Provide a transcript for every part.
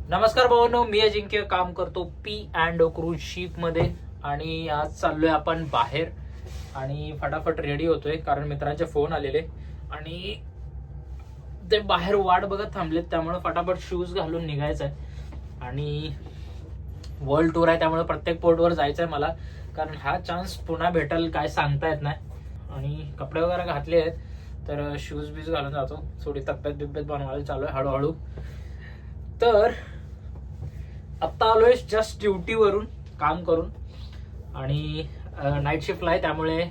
नमस्कार भावांनो, मी अजिंक्य काम करतो P&O क्रूज शिप मध्ये आणि आज चाललोय आपण बाहेर आणि फटाफट रेडी होतोय कारण मित्रांचे फोन आलेले आणि ते बाहेर वाट बघत थांबलेत, त्यामुळे फटाफट शूज घालून निघायचंय आणि वर्ल्ड टूर आहे त्यामुळे प्रत्येक पोर्टवर जायचंय मला, कारण हा चान्स पुन्हा भेटेल काय सांगता येत नाही. आणि कपडे वगैरे घातले आहेत तर शूज बीज घालून जातो. थोडी तब्येत बनवायला चालू आहे हळूहळू. तर आत्ता आलोय जस्ट ड्युटीवरून काम करून आणि नाईट शिफ्टला आहे त्यामुळे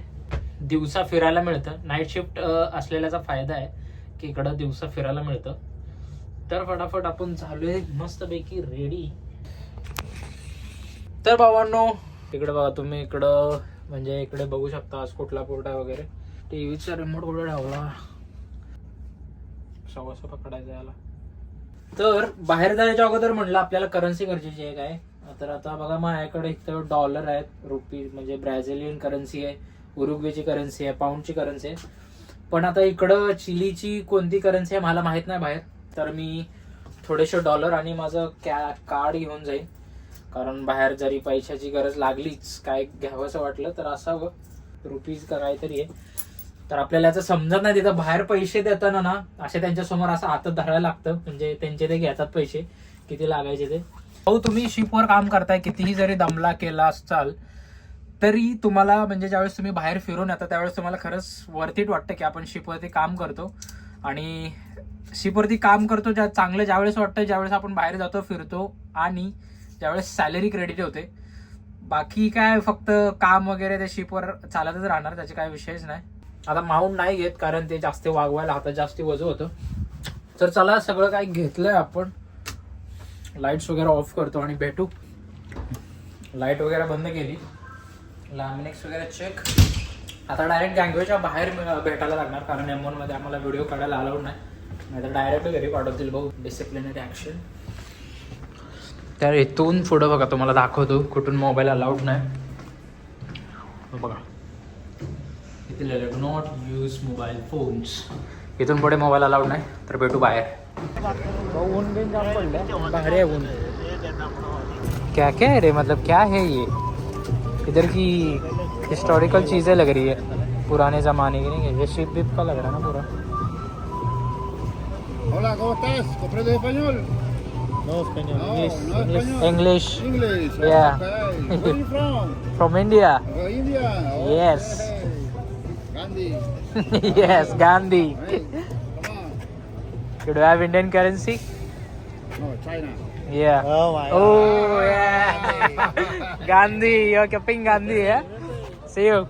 दिवसा फिरायला मिळतं. नाईट शिफ्ट असलेल्याचा फायदा आहे की इकडं दिवसा फिरायला मिळतं. तर फटाफट आपण झालोय मस्तपैकी रेडी. तर भावांनो इकडे बघा तुम्ही, इकडं म्हणजे इकडे बघू शकता आज कुठला पोर्ट आहे वगैरे. टीव्हीचा रिमोट कुठे ठेवला, सवासा पकडायचा याला. तर बाहेर जायच्या अगोदर म्हणलं आपल्याला करन्सी गरजेची आहे काय. तर आता बघा माझ्याकडे इथं डॉलर आहेत, रुपी म्हणजे ब्राझिलियन करन्सी आहे, उरुग्वेची करन्सी आहे, पाऊंडची करन्सी आहे. पण आता इकडं चिलीची कोणती करन्सी आहे मला माहित नाही बाहेर. तर मी थोडेसे डॉलर आणि माझं कार्ड घेऊन जाईन, कारण बाहेर जरी पैशाची गरज लागलीच काय घ्यावंसं वाटलं तर असावं. रुपीज का काहीतरी आहे. तर आपल्याला याचं समजत नाही, तिथं बाहेर पैसे देताना ना असे त्यांच्यासमोर असं हातात धरायला लागतं, म्हणजे त्यांचे ते घेतात पैसे किती लागायचे ते. भाऊ तुम्ही शिपवर काम करताय, कितीही जरी दमला केला असाल तरी तुम्हाला म्हणजे ज्यावेळेस तुम्ही बाहेर फिरून येता त्यावेळेस तुम्हाला खरंच वर्थ इट वाटतं की आपण शिपवरती काम करतो. आणि शिपवरती काम करतो चांगलं ज्यावेळेस वाटतं ज्यावेळेस आपण बाहेर जातो फिरतो आणि ज्यावेळेस सॅलरी क्रेडिट होते. बाकी काय फक्त काम वगैरे ते शिपवर चालतच राहणार, त्याचे काय विषयच नाही. आता माउंट नाही घेत कारण ते जास्त वागवायला हातात जास्त वजन होतं. तर चला सगळं काय घेतलंय आपण. लाईट्स वगैरे ऑफ करतो आणि भेटू. लाईट वगैरे बंद केली, लॅमिनेक्स वगैरे चेक. आता डायरेक्ट गँगवेच्या बाहेर भेटायला लागणार कारण M1 मध्ये आम्हाला व्हिडिओ काढायला अलाउड नाही, तर डायरेक्ट घरी पाठवतील भाऊ. Disciplinary action. तर इथून पुढं बघा तुम्हाला दाखवतो कुठून मोबाईल अलाउड नाही. बघा इथे लिहिलं do not use mobile phones. इथून पुढे मोबाईल अलाउड नाही. तर भेटू बाहेर. ऊन बिन जाम पडलं बाहेर आहे ऊन. क्या क्या है रे, मतलब क्या है ये. इधर की हिस्टोरिकल चीज़ें लग रही है, पुराने ज़माने की. नहीं ये शिप विप का लग रहा है ना पूरा. Hola, ¿cómo estás? ¿Comprendes español? No español. No, English. no español. English. English. Yeah. Okay. Where are you from? From India. India. Oh, Yes. hey. Gandhi. Yes, Gandhi. Hey, come on. You do have Indian currency? No, China. Yeah. Oh my Oh yeah. Gandhi, you're keeping Gandhi, yeah? See you.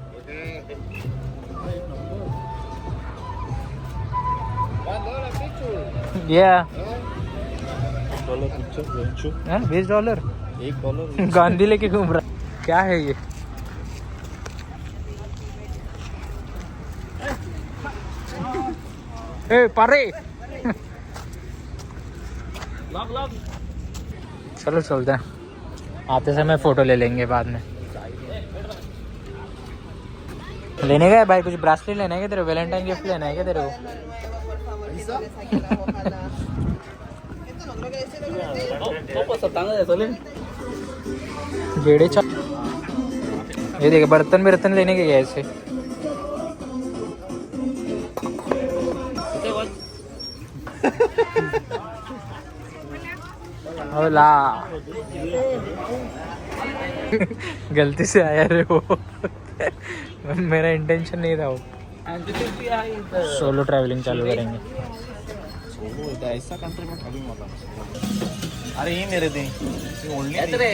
$1 picture. Yeah. Dollar picture बेंचो हाँ, $20. $1 गांधी लेके घूम रहा. क्या है ये? ए पारे. चलो चलते हैं, आते समय फोटो ले लेंगे बाद में. लेने का है भाई, कुछ ब्रासलेट लेना है क्या तेरे, वैलेंटाइन गिफ्ट लेना है क्या तेरे को? जेड़े चा ये देखे बर्तन लेने के गए ऐसे. ला गलती से आया रे वो. मेरा इंटेंशन नहीं था वो. सोलो ट्रैवलिंग चालू करेंगे. ऐसा कंट्री में खाली होता. अरे ये मेरे दे ओनली अरे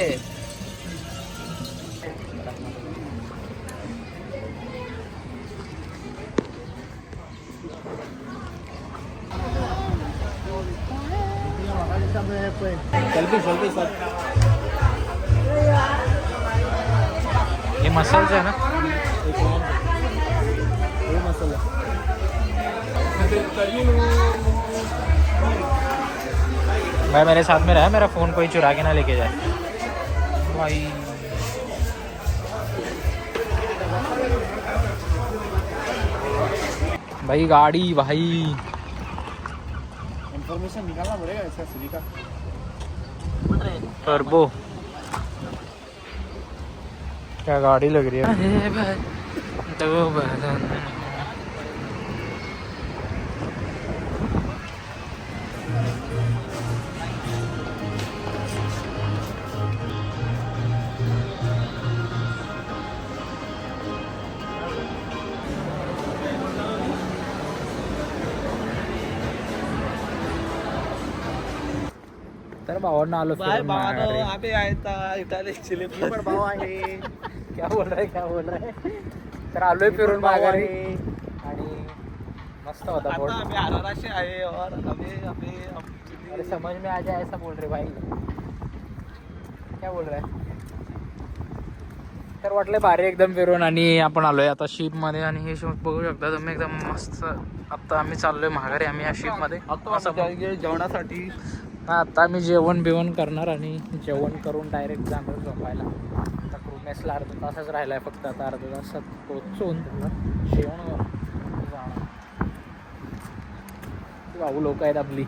सेल्फी सर. ये मसल्स है ना. ये मसाला भाई मेरे साथ में रहा, मेरा फोन कोई चुरा के ना लेके जाए भाई. भाई गाड़ी, भाई इन्फॉर्मेशन निकालना पड़ेगा इसका सिली का. टर्बो क्या गाड़ी लग रही है। तर भावांना आलो फिरून माघारी. भाऊ आहे. क्या बोल रहा है तर आलोय फिरून माघारी आणि मस्त होता बोट. अरे समझ में आ जाए ऐसा बोल रहे भाई. क्या बोल रहा है. तर वाटलं भारी एकदम फिरून आणि आपण आलोय आता शिप मध्ये आणि हे शिप बघू शकता तुम्ही एकदम मस्त. आता आम्ही चाललोय माघारी आम्ही या शिप मध्ये जेवणासाठी. आता आम्ही जेवण बिवण करणार आणि जेवण करून डायरेक्ट जाणार झोपायला. आता क्रूनेसला अर्धा तासच राहिलाय फक्त. आता अर्धा तासात पोहोचून जेवण जाणार. भाऊ लोक आहेत आपली.